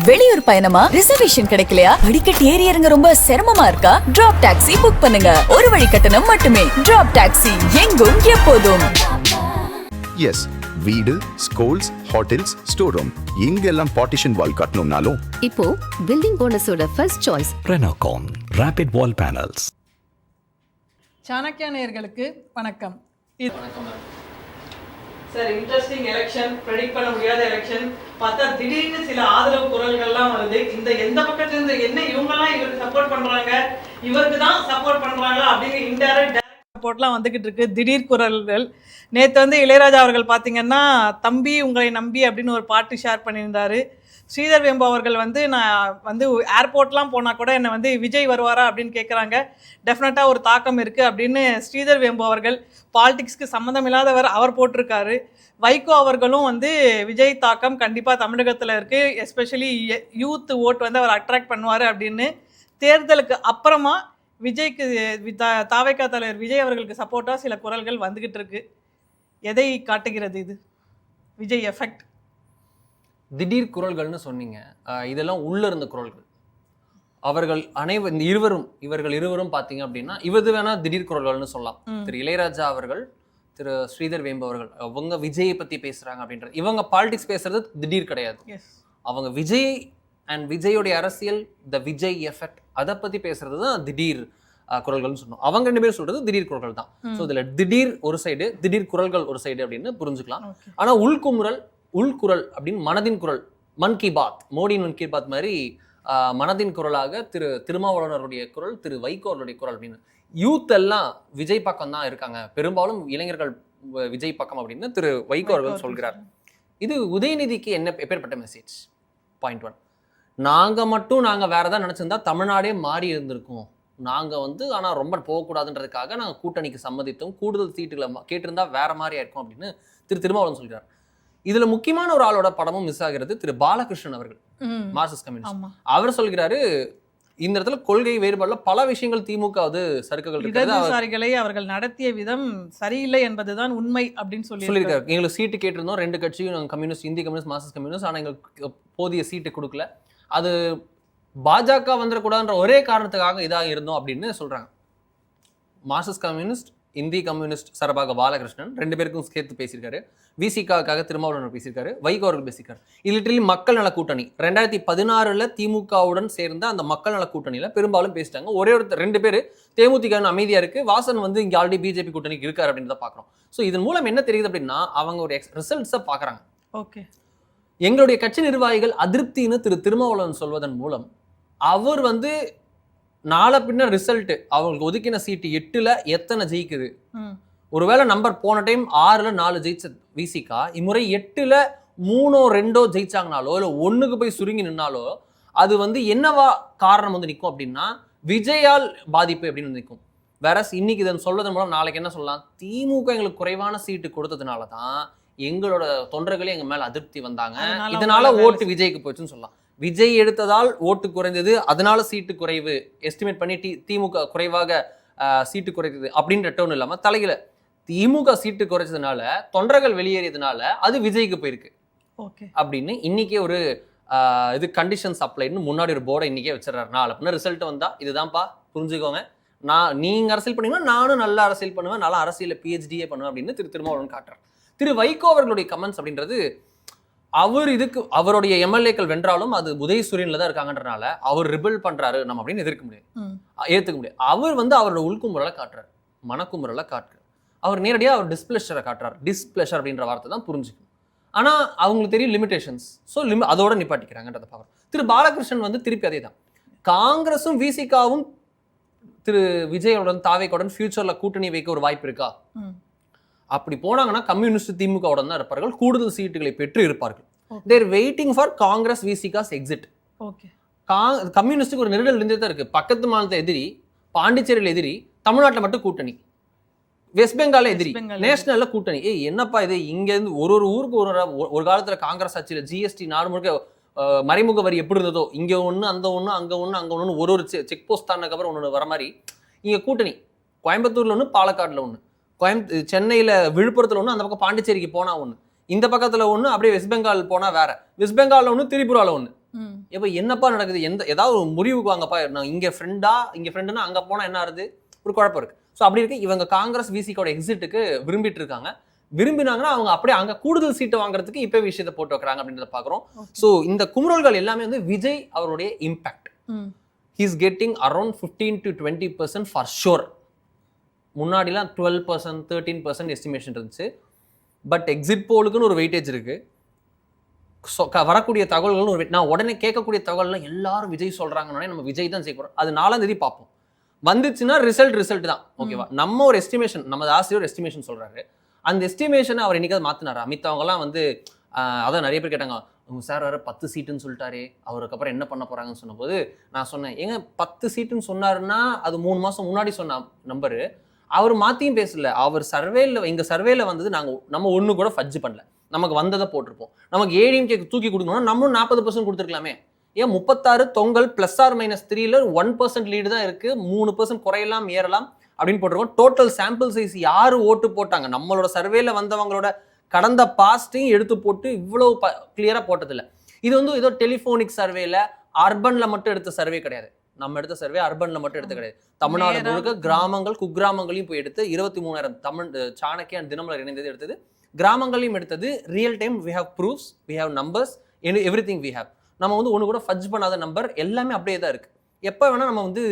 வெளியூர் பயணமா? ரிசர்வேஷன் கிடைக்கலையா? படிக்கட்டு ஏறி இறங்க ரொம்ப சிரமமா இருக்கா? டிராப் டாக்ஸி புக் பண்ணுங்க. ஒரு வழி கட்டணம் மட்டுமே. டிராப் டாக்ஸி, எங்கும் எப்போதும். எஸ், வீடு, ஸ்கூல்ஸ், ஹோட்டல்ஸ், ஸ்டோர் ரூம் இங்கெல்லாம் பார்ட்டிஷன் வால் கட்டணும்னாலும் இப்போ பில்டிங் ஓனர்ஸோட first choice Renocon Rapid Wall Panels. Chanakya நேயர்களுக்கு வணக்கம். சார், இன்ட்ரெஸ்டிங் எலெக்ஷன், ப்ரெடிக்ட் பண்ண முடியாத எலெக்ஷன் பார்த்தா திடீர்னு சில ஆதரவு குரல்கள்லாம் வருது. இந்த எந்த பக்கத்துல இருந்து என்ன இவங்கெல்லாம் இவருக்கு சப்போர்ட் பண்றாங்க, இவருக்கு தான் சப்போர்ட் பண்றாங்களா அப்படிங்கிற இன்டைரக்ட் சப்போர்ட்லாம் வந்துகிட்டு இருக்கு. திடீர் குரல்கள். நேற்று இளையராஜா அவர்கள் பார்த்தீங்கன்னா தம்பி உங்களை நம்பி அப்படின்னு ஒரு பாட்டு ஷேர் பண்ணியிருந்தாரு. ஸ்ரீதர் வேம்பு அவர்கள் நான் ஏர்போர்ட்லாம் போனால் கூட என்னை விஜய் வருவாரா அப்படின்னு கேட்குறாங்க. டெஃபினட்டாக ஒரு தாக்கம் இருக்குது அப்படின்னு ஸ்ரீதர் வேம்பு அவர்கள், பாலிடிக்ஸ்க்கு சம்மந்தம் இல்லாதவர், அவர் போட்டிருக்காரு. வைகோ அவர்களும் விஜய் தாக்கம் கண்டிப்பாக தமிழகத்தில் இருக்குது, எஸ்பெஷலி யூத் ஓட் அவர் அட்ராக்ட் பண்ணுவார் அப்படின்னு. தேர்தலுக்கு அப்புறமா விஜய்க்கு தாவேகா தலைவர் விஜய் அவர்களுக்கு சப்போர்ட்டாக சில குரல்கள் வந்துக்கிட்டு இருக்கு. எதை காட்டுகிறது இது? விஜய் எஃபெக்ட். திடீர் குரல்கள்னு சொன்னீங்க. இதெல்லாம் உள்ள இருந்த குரல்கள். அவர்கள் இவர்கள் இருவரும் பார்த்தீங்க அப்படின்னா இவது வேணா திடீர் குரல்கள்னு சொல்லலாம். திரு இளையராஜா அவர்கள், திரு ஸ்ரீதர் வேம்பு அவர்கள், அவங்க விஜயை பத்தி பேசுறாங்க அப்படின்றது. இவங்க பாலிடிக்ஸ் பேசுறது திடீர் கிடையாது. அவங்க விஜய் அண்ட் விஜயோடைய அரசியல், த விஜய் எஃபெக்ட், அதை பத்தி பேசுறது தான் திடீர் குரல்கள்னு சொன்னோம். அவங்க 2 பேரும் சொல்றது திடீர் குரல்கள் தான். ஸோ இதுல திடீர் ஒரு சைடு, திடீர் குரல்கள் ஒரு சைடு அப்படின்னு புரிஞ்சுக்கலாம். ஆனா உள்குரல் அப்படின்னு மனதின் குரல், மன் கி பாத், மோடியின் மன் கி பாத் மாதிரி மனதின் குரலாக திரு திருமாவளவனுடைய குரல், திரு வைகோ அவர்களுடைய குரல் அப்படின்னு யூத் எல்லாம் விஜய் பக்கம் தான் இருக்காங்க, பெரும்பாலும் இளைஞர்கள் விஜய் பக்கம் அப்படின்னு திரு வைகோ அவர்கள் சொல்கிறார். இது உதயநிதிக்கு என்ன எப்பேற்பட்ட மெசேஜ்? பாயிண்ட் 1, நாங்க வேற ஏதாவது நினைச்சிருந்தா தமிழ்நாடே மாறி இருந்திருக்கும். நாங்க ஆனா ரொம்ப போகக்கூடாதுன்றதுக்காக நாங்க கூட்டணிக்கு சம்மதித்தோம், கூடுதல் சீட்டுகளை கேட்டிருந்தா வேற மாதிரியா இருக்கும் அப்படின்னு திரு திருமாவளவன் சொல்கிறார். இதுல முக்கியமான ஒரு ஆளோட படமும் மிஸ் ஆகிறது. திரு பாலகிருஷ்ணன் அவர்கள், மார்க்சிஸ்ட் கம்யூனிஸ்ட். அவர் சொல்கிறாரு, இந்த இடத்துல கொள்கை வேறுபாடுல பல விஷயங்கள் திமுக சறுக்குகள் இடதுசாரிகளை அவர்கள் நடத்திய விதம் சரியில்லை என்பதுதான் உண்மை அப்படின்னு சொல்லியிருக்காரு. எங்களுக்கு சீட்டு கேட்டிருந்தோம், 2 கட்சியும், communist, Hindi communist, Marxist communist, ஆனா எங்களுக்கு போதிய சீட்டு கொடுக்கல, அது பாஜக வந்துடக்கூடாதுன்ற ஒரே காரணத்துக்காக இதாக இருந்தோம் அப்படின்னு சொல்றாங்க. மார்க்சிஸ்ட் கம்யூனிஸ்ட், இந்தி கம்யூனிஸ்ட் சார்பாக பாலகிருஷ்ணன் 2 பேருக்கும் சேர்த்து பேசியிருக்காரு. விசிகாவுக்காக திருமாவளவன் பேசியிருக்காரு, வைகோ அவர்கள் பேசியிருக்காரு. இது லிட்டரலி மக்கள் நல கூட்டணி. 2016 திமுகவுடன் சேர்ந்த அந்த மக்கள் நல கூட்டணியில பெரும்பாலும் பேசிட்டாங்க. ஒரே 2 பேர் தேமுதிக அமைதியா இருக்கு, வாசன் இங்க ஆல்ரெடி பிஜேபி கூட்டணிக்கு இருக்காரு அப்படின்றத பாக்குறோம். ஸோ இதன் மூலம் என்ன தெரியுது அப்படின்னா, அவங்க ஒரு ரிசல்ட்ஸை பாக்குறாங்க. ஓகே, எங்களுடைய கட்சி நிர்வாகிகள் அதிருப்தின்னு திரு திருமாவளவன் சொல்வதன் மூலம் அவர் நாளை பின்ன ரிசல்ட் அவங்களுக்கு ஒதுக்கின சீட்டு 8ல் எத்தனை ஜெயிக்குது? ஒருவேளை நம்பர் போன டைம் 6ல் 4 ஜெயிச்ச விசிகா இம்முறை 8ல் 3 or 2 ஜெயிச்சாங்கனாலோ இல்லை 1க்கு போய் சுருங்கி நின்னாலோ அது என்னவா காரணம் நிற்கும் அப்படின்னா விஜயால் பாதிப்பு அப்படின்னு நிற்கும். வேற இன்னைக்கு இதன் சொல்வதன் மூலம் நாளைக்கு என்ன சொல்லலாம்? திமுக எங்களுக்கு குறைவான சீட்டு கொடுத்ததுனால தான் எங்களோட தொண்டர்களே எங்க மேல அதிருப்தி வந்தாங்க, இதனால ஓட்டு விஜய்க்கு போச்சுன்னு சொல்லலாம். விஜய் எடுத்ததால் ஓட்டு குறைந்தது, அதனால சீட்டு குறைவு எஸ்டிமேட் பண்ணி திமுக குறைவாக சீட்டு குறைத்தது அப்படின்ற டோன் இல்லாம தலையில திமுக சீட்டு குறைச்சதுனால தொண்டர்கள் வெளியேறியதுனால அது விஜய்க்கு போயிருக்கு அப்படின்னு இன்னைக்கே ஒரு இது கண்டிஷன் சப்ளைன்னு முன்னாடி ஒரு போர்டை இன்னைக்கே வச்சிடறாரு. நாலு அப்படின்னா ரிசல்ட் வந்தா இதுதான்ப்பா புரிஞ்சுக்கோங்க, நீங்க அரசியல் பண்ணீங்கன்னா நானும் நல்லா அரசியல் பண்ணுவேன், நல்லா அரசியல PhD பண்ணுவேன் அப்படின்னு திரு திருமாவளவன் காட்டுறாரு. திரு வைகோ அவர்களுடைய கமெண்ட்ஸ் அப்படின்றது அவர் அவருடைய எம்எல்ஏக்கள் வென்றாலும் அது உதயசூரியன்ல தான் இருக்காங்கன்றனால அவர் ரிபல் பண்றாரு நம்ம அப்படின்னு எதிர்க்க முடியாது, ஏத்துக்க முடியாது. அவர் அவரோட உள்குமுறலை காட்டுறாரு, மனக்குமுறலை காட்டுறாரு. அவர் நேரடியாக அவர் டிஸ்பிளஷரை காட்டுறாரு. டிஸ்பிளஷர் அப்படின்ற வார்த்தை தான் புரிஞ்சுக்கணும். ஆனா அவங்களுக்கு தெரியும் லிமிடேஷன்ஸ், ஸோ அதோட நிப்பாட்டிக்கிறாங்கன்றத பார்க்குறோம். திரு பாலகிருஷ்ணன் திருப்பி அதே தான். காங்கிரஸும் விசிகாவும் திரு விஜயோடன் தாவேக்கோடன் ஃபியூச்சர்ல கூட்டணி வைக்க ஒரு வாய்ப்பு இருக்கா? அப்படி போனாங்கன்னா கம்யூனிஸ்ட் திமுகவுடன் தான் இருப்பார்கள், கூடுதல் சீட்டுகளை பெற்று இருப்பார்கள். தேர் வெயிட்டிங் ஃபார் காங்கிரஸ் விசிகாஸ் எக்ஸிட். கம்யூனிஸ்டுக்கு ஒரு நெருடல் இருந்தே தான் இருக்கு. பக்கத்து மாநிலத்தை எதிரி, பாண்டிச்சேரியில் எதிரி, தமிழ்நாட்டில் மட்டும் கூட்டணி, வெஸ்ட் பெங்கால எதிரி, நேஷனல்ல கூட்டணி. என்னப்பா இது? இங்க இருந்து ஒரு ஊருக்கு ஒரு காலத்துல காங்கிரஸ் ஆட்சியில ஜிஎஸ்டி நாடு முழுக்க மறைமுக வரி எப்படி இருந்ததோ இங்க ஒண்ணு அங்க ஒண்ணு அங்க ஒண்ணு அங்க ஒண்ணு ஒரு செக் போஸ்ட் தானதுக்கு அப்புறம் ஒண்ணு வர மாதிரி இங்க கூட்டணி. கோயம்புத்தூர்ல ஒண்ணு, பாலக்காடுல ஒண்ணு, சென்னையில விழுப்புரத்துல ஒண்ணு, அந்த பக்கம் பாண்டிச்சேரிக்கு போனா ஒண்ணு, இந்த பக்கத்துல ஒண்ணு, அப்படியே வெஸ்ட் பெங்கால் போனா வேற, வெஸ்ட் பெங்கால்ல ஒண்ணு, திரிபுரால ஒண்ணு, இப்போ என்னப்பா நடக்குது, ஏதாவது ஒரு முடிவுக்கு வாங்கப்பா, நான் இங்கே ஃப்ரெண்டுனா அங்கே போனால் என்ன ஆகுது, ஒரு குழப்பம் இருக்குது. ஸோ அப்படி இருக்கு இவங்க காங்கிரஸ் விசிகோட எக்ஸிட்டுக்கு விரும்பிட்டு இருக்காங்க. விரும்பினாங்கன்னா அவங்க அப்படியே அங்கே கூடுதல் சீட்டை வாங்குறதுக்கு இப்போ விஷயத்தை போட்டு வைக்கிறாங்க அப்படின்றத பார்க்குறோம். ஸோ இந்த குமுறல்கள் எல்லாமே வந்து விஜய் அவருடைய impact. He's getting around 15 to 20% for sure. முன்னாடிலாம் 12%, 13% எஸ்டிமேஷன் இருந்துச்சு. பட் எக்ஸிட் போலுக்குன்னு ஒரு வெயிட்டேஜ் இருக்கு. வரக்கூடிய தகவல்கள் ஒரு நான் உடனே கேட்கக்கூடிய தகவல்லாம் எல்லாரும் விஜய் சொல்றாங்கன்னே நம்ம விஜய் தான் சேர்க்கிறோம். அது 4ஆம் தேதி பார்ப்போம். வந்துச்சுன்னா ரிசல்ட் தான், ஓகேவா? நம்ம ஒரு எஸ்டிமேஷன், நம்ம ஆசிரியர் ஒரு எஸ்டிமேஷன் சொல்றாரு. அந்த எஸ்டிமேஷனை அவர் என்னைக்காவது மாத்தினாரா? அமித்வங்கலாம் வந்து அதான் நிறைய பேர் கேட்டாங்க, சார் வேற 10 சீட்டுன்னு சொல்லிட்டாரு, அவருக்கு அப்புறம் என்ன பண்ண போறாங்கன்னு சொன்னபோது நான் சொன்னேன், ஏங்க 10 சீட்டுன்னு சொன்னாருன்னா அது 3 மாசம் முன்னாடி சொன்ன நம்பரு. அவர் மாத்தியும் பேசல. அவர் எங்க சர்வேல வந்தது நம்ம ஒண்ணு கூட ஃபட்ஜ் பண்ணல. நமக்கு வந்ததை போட்டிருப்போம். நமக்கு ஏடிஎம்கே தூக்கி கொடுக்கணும்னா நம்மளும் 40% கொடுத்துருக்கலாமே. ஏன் 36 தொங்கல் +or-3ல 1% லீடு தான் இருக்கு, 3% குறையலாம் ஏறலாம் அப்படின்னு போட்டிருக்கோம். டோட்டல் சாம்பிள் சைஸ் யாரு ஓட்டு போட்டாங்க, நம்மளோட சர்வேல வந்தவங்களோட கடந்த பாஸ்டையும் எடுத்து போட்டு இவ்வளவு கிளியரா போட்டதில்லை. இது வந்து ஏதோ டெலிஃபோனிக் சர்வேல அர்பன்ல மட்டும் எடுத்த சர்வே கிடையாது. நம்ம எடுத்த சர்வே அர்பன்ல மட்டும் எடுத்த கிடையாது. தமிழ்நாடு முழுக்க கிராமங்கள் குக்கிராமங்களையும் போய் எடுத்து 23,000 தமிழ் சாணக்கிய அண்ட் தினமலர் இணைந்தது எடுத்தது. கிராமங்களையும் எடுத்தது. Real time we have proofs, we have numbers, everything we have. நம்ம வந்து ஒன்று கூட ஃபட்ஜ் பண்ணாத நம்பர் எல்லாமே அப்படியே தான் இருக்கு. எப்போ வேணா நம்ம வந்து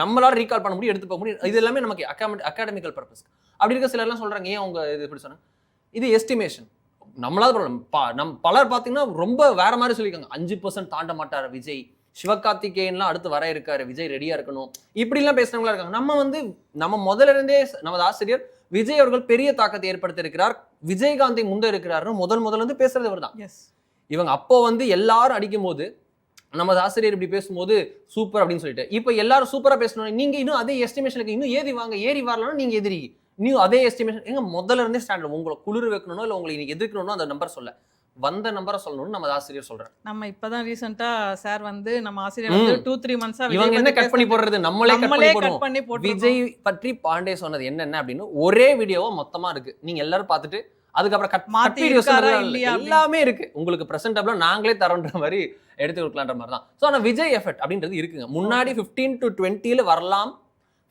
நம்மளால ரீகால் பண்ண முடியும், எடுத்து போக முடியும். இது எல்லாமே நமக்கு அகாடமிக்கல் பர்பஸ். அப்படி இருக்க சிலர்லாம் சொல்றாங்க, ஏன் அவங்க இது இப்படி சொன்னாங்க, இது எஸ்டிமேஷன். நம்மளால பலர் பார்த்தீங்கன்னா ரொம்ப வேற மாதிரி சொல்லியிருக்காங்க. 5% தாண்ட மாட்டார் விஜய், சிவகார்த்திகேயன்லாம் அடுத்து வர இருக்காரு, விஜய் ரெடியா இருக்கணும், இப்படிலாம் பேசுறவங்களா இருக்காங்க. நம்ம முதல்ல இருந்தே நமது ஆசிரியர் விஜய் அவர்கள் பெரிய தாக்கத்தை ஏற்படுத்தி இருக்கிறார், விஜயகாந்தை முந்த இருக்கிறாருன்னு முதல்ல இருந்து பேசுறது அவர் தான். இவங்க அப்போ வந்து எல்லாரும் அடிக்கும் போது நமது ஆசிரியர் இப்படி பேசும்போது சூப்பர் அப்படின்னு சொல்லிட்டு, இப்போ எல்லாரும் சூப்பரா பேசணும், நீங்க இன்னும் அதே எஸ்டிமேஷனுக்கு இன்னும் ஏறி வரலாம், நீங்க எதிரி இன்னும் அதே எஸ்டிமேஷன். எங்க முதல்ல இருந்தே ஸ்டாண்டர்ட், உங்களை குளிர் வைக்கணும் இல்லை உங்களை நீங்க எதிர்க்கணும் அந்த நம்பர் சொல்ல வந்த நம்பரை சொல்லணும்னு நம்ம ஆசிரியர் சொல்றாரு. நம்ம இப்பதான் ரீசெண்டா சார் வந்து நம்ம ஆசிரியர் வந்து 2-3 மந்த்ஸா இவங்க என்ன கட் பண்ணி போடுறது, நம்மளே கட் பண்ணி போடுவோம். விஜய் பற்றி பாண்டே சொன்னது என்னென்ன அப்படின்னு ஒரே வீடியோவா மொத்தமா இருக்கு, நீங்க எல்லாரும் பார்த்துட்டு அதுக்கப்புறம் எல்லாமே இருக்கு உங்களுக்கு பிரசன்டபிளா நாங்களே தரோன்ற மாதிரி எடுத்து கொடுக்கலான்ற மாதிரி தான். ஸோ ஆனால் விஜய் எஃபெக்ட் அப்படின்றது இருக்குங்க. முன்னாடி 15 to 20 வரலாம்,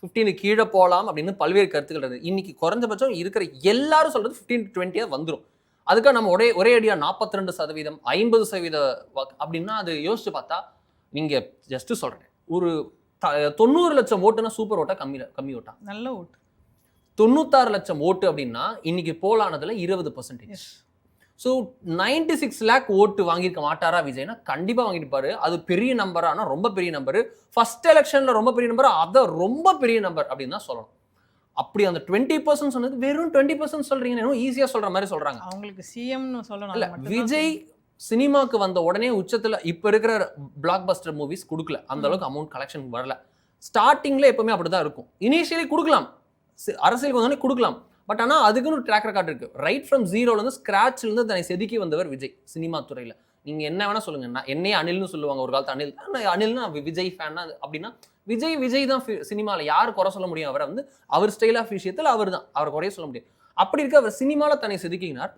15 கீழே போகலாம் அப்படின்னு பல்வேறு கருத்துக்கள் இருக்குது. இன்னைக்கு குறைஞ்சபட்சம் இருக்கிற எல்லாரும் சொல்றது 15 to 20 வந்துடும். அதுக்காக நம்ம ஒரே அடியா 42%, 50% அப்படின்னா அது யோசிச்சு பார்த்தா, நீங்க ஜஸ்ட் சொல்றேன், ஒரு 90 லட்சம் ஓட்டுனா சூப்பர் ஓட்டா கம்மி ஓட்டா? நல்ல ஓட்டு. 96 லட்சம் ஓட்டு அப்படின்னா இன்னைக்கு போலானதுல 20%. ஸோ 96 lakh ஓட்டு வாங்கியிருக்க மாட்டாரா விஜய்னா? கண்டிப்பா வாங்கியிருப்பாரு. அது பெரிய நம்பரா? ஆனால் ரொம்ப பெரிய நம்பரு. ஃபர்ஸ்ட் எலெக்ஷன்ல ரொம்ப பெரிய நம்பர், அதை ரொம்ப பெரிய நம்பர் அப்படின்னு தான் சொல்லணும். அப்படி அந்த 20% சொன்னது வெறும் 20% சொல்றீங்க, ஈஸியா சொல்ற மாதிரி சொல்றாங்க. அவங்களுக்கு சிஎம்னு சொல்லணும். இல்ல, விஜய் சினிமாக்கு வந்த உடனே உச்சத்துல இப்ப இருக்கிற பிளாக் பஸ்டர் மூவிஸ் கொடுக்கல, அந்த அளவுக்கு அமௌண்ட் கலெக்ஷன் வரல. ஸ்டார்டிங்ல எப்பவுமே அப்படிதான் இருக்கும். இனிஷியலி கொடுக்கலாம், அரசியலுக்கு வந்தோடனே கொடுக்கலாம். பட் ஆனால் அதுக்குன்னு ஒரு ட்ராக் ரெக்கார்ட் இருக்கு. ரைட் ஃப்ரம் ஜீரோலேருந்து ஸ்கிராட்ச்லேருந்து தன்னை செதுக்கி வந்தவர் விஜய் சினிமா துறையில். நீங்கள் என்ன வேணா சொல்லுங்க, நான் என்னையே அனில்னு சொல்லுவாங்க ஒரு காலத்து. அனில்னா விஜய் ஃபேன்னா அப்படின்னா விஜய் தான் சினிமாவில் யார் குறை சொல்ல முடியும்? அவரை வந்து அவர் ஸ்டைல் ஆஃப் விஷயத்தில் அவர் தான், அவர் குறைய சொல்ல முடியும். அப்படி இருக்க அவர் சினிமாவில் தன்னை செதுக்கினார்,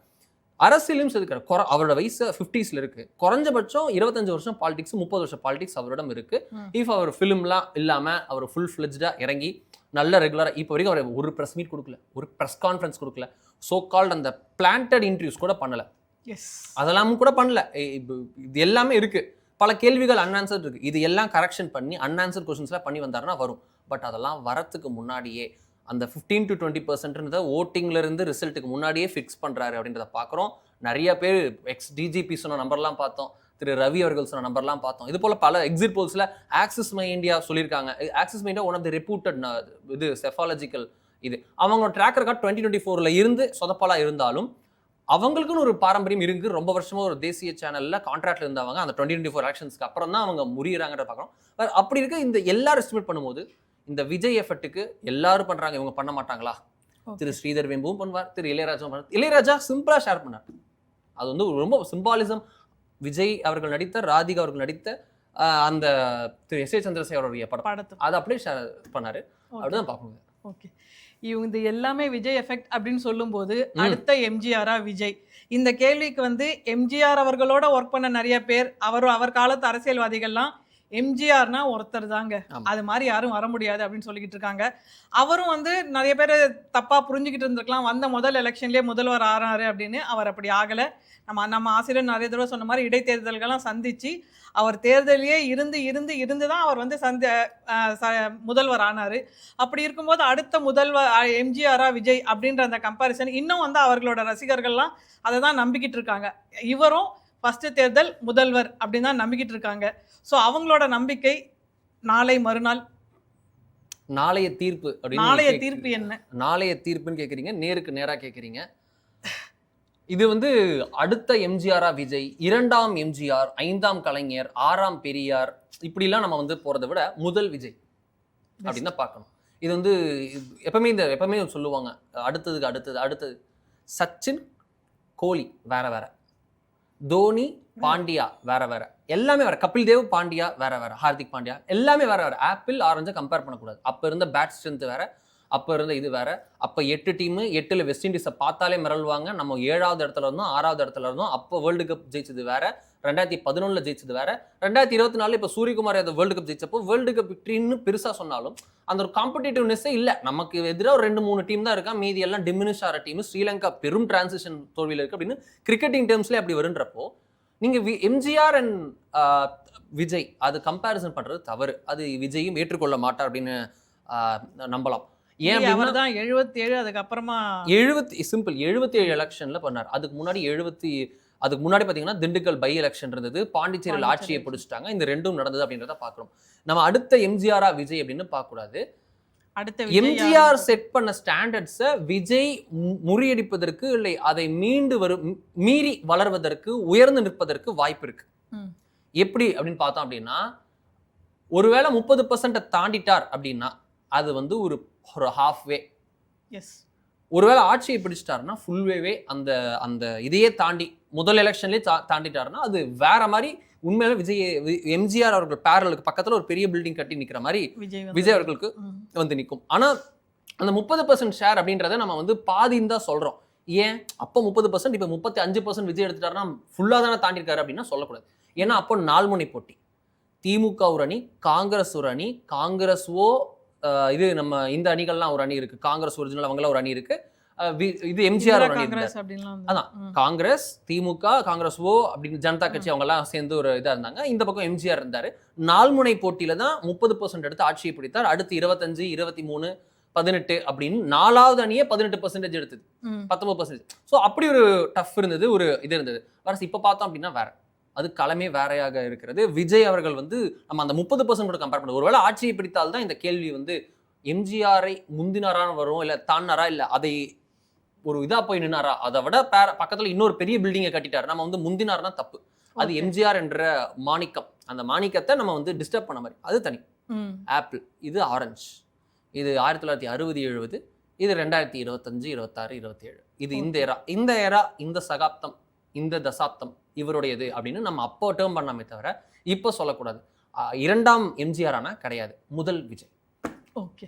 அரசியலையும் செதுக்கிறார். அவரோட வயசு 50ஸ்ல இருக்கு. குறைஞ்சபட்சம் 25 வருஷம் பாலிடிக்ஸ், 30 வருஷம் பாலிடிக்ஸ் அவரிடம் இருக்கு. இஃப் அவர் ஃபிலிம்லாம் இல்லாமல் அவர் ஃபுல் ஃபிளெஜ்டாக இறங்கி நல்ல ரெகுலராக இப்போ வரைக்கும் அவர் ஒரு ப்ரெஸ் மீட் கொடுக்கல, ஒரு ப்ரெஸ் கான்ஃபரன்ஸ் கொடுக்கல, சோ கால்ட் அந்த பிளான்டட் இன்டர்வியூஸ் கூட பண்ணல. அதெல்லாம் கூட பண்ணல. இது எல்லாமே இருக்கு. பல கேள்விகள் அன்ஆன்சர்ட் இருக்கு. இது எல்லாம் கரெக்ஷன் பண்ணி அன்ஆன்சர்ட் கொஸ்டின்ஸ்லாம் பண்ணி வந்தாருன்னா வரும். பட் அதெல்லாம் வரத்துக்கு முன்னாடியே அந்த 15 to 20% ஓட்டிங்ல இருந்து ரிசல்ட்டுக்கு முன்னாடியே ஃபிக்ஸ் பண்றாரு அப்படின்றத பார்க்குறோம். நிறைய பேர் டிஜிபி சொன்ன நம்பர்லாம் பார்த்தோம், திரு ரவி அவர்கள் சொன்ன நம்பர்லாம் பார்த்தோம். இது போல பல எக்ஸிட் போல்ஸ்ல ஆக்சிஸ் மை இந்தியா சொல்லியிருக்காங்க. Axis My India one of the reputed இது செஃபாலஜிக்கல் இது. அவங்களோட ட்ராக் ரெக்கார்ட் 2024 இருந்து சொதப்பாலா இருந்தாலும் அவங்களுக்குன்னு ஒரு பாரம்பரியம் இருக்கு. ரொம்ப வருஷமா ஒரு தேசிய சேனல்ல கான்ட்ராக்ட்ல இருந்தவங்க அந்த 2024 எலெக்ஷன்ஸ்க்கு அப்புறம் தான் அவங்க முறியறாங்கன்றத பார்க்குறோம். அப்படி இருக்க இந்த எல்லாரும் எஸ்டிமேட் பண்ணும்போது இந்த விஜய் எஃபெக்ட்டுக்கு எல்லாரும் பண்றாங்க, இவங்க பண்ண மாட்டாங்களா? திரு ஸ்ரீதர் வெம்பும் பண்ணுவார், திரு இளையராஜாவும் பண்ணுவார். இளையராஜா சிம்பிளா ஷேர் பண்ணார். அது வந்து ரொம்ப சிம்பாலிசம். விஜய் அவர்கள் நடித்த, ராதிகா அவர்கள் நடித்த அந்த திரு எஸ் ஏ சந்திரசேகர் அவருடைய படம், அதை அப்படியே ஷேர் பண்ணாரு. அப்படிதான் பார்க்கணும். ஓகே, இவங்க இது எல்லாமே விஜய் எஃபெக்ட் அப்படின்னு சொல்லும்போது அடுத்த எம்ஜிஆரா விஜய்? இந்த கேள்விக்கு வந்து எம்ஜிஆர் அவர்களோட ஒர்க் பண்ண நிறைய பேர், அவர் காலத்து அரசியல்வாதிகள்லாம் எம்ஜிஆர்னா ஒருத்தர் தாங்க, அது மாதிரி யாரும் வர முடியாது அப்படின்னு சொல்லிக்கிட்டு இருக்காங்க. அவரும் வந்து நிறைய பேர் தப்பா புரிஞ்சுக்கிட்டு இருந்திருக்கலாம், வந்த முதல் எலெக்ஷன்லேயே முதல்வர் ஆறாரு அப்படின்னு. அவர் அப்படி ஆகலை. நம்ம ஆசிரியர் நிறைய தடவை சொன்ன மாதிரி இடைத்தேர்தல்கள்லாம் சந்திச்சு அவர் தேர்தலையே இருந்து தான் அவர் வந்து முதல்வர் ஆனார். அப்படி இருக்கும்போது அடுத்த முதல்வர் எம்ஜிஆரா விஜய் அப்படின்ற அந்த கம்பேரிசன் இன்னும் வந்து அவர்களோட ரசிகர்கள்லாம் அதை தான் நம்பிக்கிட்டு இருக்காங்க. இவரும் ஃபர்ஸ்ட் தேர்தல் முதல்வர் அப்படின்னு தான் நம்பிக்கிட்டு இருக்காங்க. ஸோ அவங்களோட நம்பிக்கை நாளை மறுநாள் நாளைய தீர்ப்பு அப்படின்னு நாளைய தீர்ப்பு என்ன? நாளைய தீர்ப்புன்னு கேட்குறீங்க, நேருக்கு நேராக கேட்குறீங்க. இது வந்து அடுத்த எம்ஜிஆரா விஜய், 2ஆம் எம்ஜிஆர், 5ஆம் கலைஞர், 6ஆம் பெரியார், இப்படிலாம் நம்ம வந்து போறதை விட முதல் விஜய் அப்படின்னு தான் பார்க்கணும். இது வந்து எப்பவுமே சொல்லுவாங்க, அடுத்தது சச்சின், கோலி வேற, தோனி, பாண்டியா வேற, எல்லாமே வேற, கபில் தேவ், பாண்டியா வேற, ஹார்திக் பாண்டியா எல்லாமே வேற. ஆப்பிள் ஆரஞ்சை கம்பேர் பண்ணக்கூடாது. அப்ப இருந்த பேட் ஸ்ட்ரென்த் வேற, அப்போ இருந்த இது வேற. அப்போ 8 டீமு, 8ல் வெஸ்ட் இண்டீஸை பார்த்தாலே மிரள்வாங்க. நம்ம 7வது இடத்துல இருந்தோம், 6வது இடத்துல இருந்தோம். அப்போ வேர்ல்டு கப் ஜெயிச்சது வேற, 2011 ஜெயிச்சது வேற, 2024 இப்போ சூரியகுமார் யாதவ் வேர்ல்டு கப் ஜெயிச்சப்போ வேர்ல்டு கப் விக்டரின்னு பெருசாக சொன்னாலும் அந்த ஒரு காம்படிட்டிவ்னஸே இல்லை. நமக்கு எதிராக ஒரு 2-3 டீம் தான் இருக்கா, மீதி எல்லாம் டிமினிஷ் ஆகிற டீம். ஸ்ரீலங்கா பெரும் டிரான்சிஷன் தோல்வியில் இருக்குது அப்படின்னு கிரிக்கெட்டிங் டேர்ம்ஸ்லேயே அப்படி வருன்றப்போ நீங்கள் எம்ஜிஆர் அண்ட் விஜய் அது கம்பேரிசன் பண்ணுறது தவறு. அது விஜயும் ஏற்றுக்கொள்ள மாட்டார் அப்படின்னு நம்பலாம். ஏன் அவர் தான் 77 அதுக்கப்புறமா 77 எலெக்ஷன்ல பண்ணார். அதுக்கு முன்னாடி பாத்தீங்கன்னா திண்டுக்கல் பை எலெக்ஷன் இருந்தது, பாண்டிச்சேரியில் ஆட்சியை பிடிச்சிட்டாங்க. இந்த ரெண்டும் நடந்தது அப்படின்றத பார்க்கணும். நம்ம அடுத்த எம்ஜிஆரா விஜய் அப்படின்னு பார்க்க கூடாது. அடுத்த எம்ஜிஆர் செட் பண்ண ஸ்டாண்டர்ட்ஸை விஜய் முறியடிப்பதற்கு இல்லை அதை மீறி வளர்வதற்கு, உயர்ந்து நிற்பதற்கு வாய்ப்பு இருக்கு. எப்படி அப்படின்னு பார்த்தோம் அப்படின்னா, ஒருவேளை 30% தாண்டிட்டார் அப்படின்னா அது வந்து ஒரு ஹாஃப்வே. ஒருவேளை ஆட்சியை பிடிச்சிட்டாருன்னா ஃபுல்வேவே அந்த இதையே தாண்டி முதல் எலெக்ஷன்லேயே தாண்டிட்டாருன்னா அது வேற மாதிரி. உண்மையில எம்ஜிஆர் அவர்கள் பேரலுக்கு பக்கத்துல ஒரு பெரிய பில்டிங் கட்டி நிக்கிற மாதிரி விஜய் அவர்களுக்கு வந்து நிற்கும். ஆனா அந்த 30% ஷேர் அப்படின்றத நம்ம வந்து பாதின்னு தான் சொல்றோம். ஏன் அப்போ 30%, இப்போ 35% விஜய் எடுத்துட்டாருன்னா ஃபுல்லா தானே தாண்டிருக்காரு அப்படின்னா சொல்லக்கூடாது. ஏன்னா அப்போ 4 முனை போட்டி. திமுக ஒரு அணி, காங்கிரஸ் ஒரு அணி, காங்கிரஸ்வோ இது நம்ம இந்த அணிகள்லாம் ஒரு அணி இருக்கு, காங்கிரஸ் ஒரிஜினல் அவங்களாம் ஒரு அணி இருக்கு, இது எம்ஜிஆர் ஒரு அணி. அதான் காங்கிரஸ், திமுக, காங்கிரஸ்வோ அப்படின்னு ஜனதா கட்சி அவங்க எல்லாம் சேர்ந்து ஒரு இதா இருந்தாங்க. இந்த பக்கம் எம்ஜிஆர் இருந்தாரு. 4 முனை போட்டியில தான் 30% எடுத்து ஆட்சியை பிடித்தார். அடுத்து 25, 23, 18 அப்படின்னு 4வது அணியே 18% எடுத்தது, 19%. ஸோ அப்படி ஒரு டஃப் இருந்தது, ஒரு இது இருந்தது. வரசு இப்போ பார்த்தோம் அப்படின்னா வேற, அது களமே வேறையாக இருக்கிறது. விஜய் அவர்கள் வந்து நம்ம அந்த 30% கூட கம்பேர் பண்ணுவோம். ஒருவேளை ஆட்சியை பிடித்தால் தான் இந்த கேள்வி வந்து எம்ஜிஆரை முந்தினாரான்னு வரும், இல்லை தாண்டாரா, இல்லை அதை ஒரு இதா போய் நின்னாரா, அதை விட பக்கத்துல இன்னொரு பெரிய பில்டிங்கை கட்டிட்டாரு, நம்ம வந்து முந்தினார்னா தப்பு. அது எம்ஜிஆர் என்ற மாணிக்கம், அந்த மாணிக்கத்தை நம்ம வந்து டிஸ்டர்ப் பண்ண மாதிரி, அது தனி. ஆப்பிள், இது ஆரஞ்சு, இது 1960, 70, இது 2025, 26, 27. இது இந்த ஏரா, இந்த சகாப்தம், இந்த தசாப்தம் இவருடையது அப்படின்னு நம்ம அப்போ டேர்ம் பண்ணாமே தவிர இப்போ சொல்லக்கூடாது. 2ஆம் எம்ஜிஆர் ஆனா கிடையாது, முதல் விஜய். ஓகே.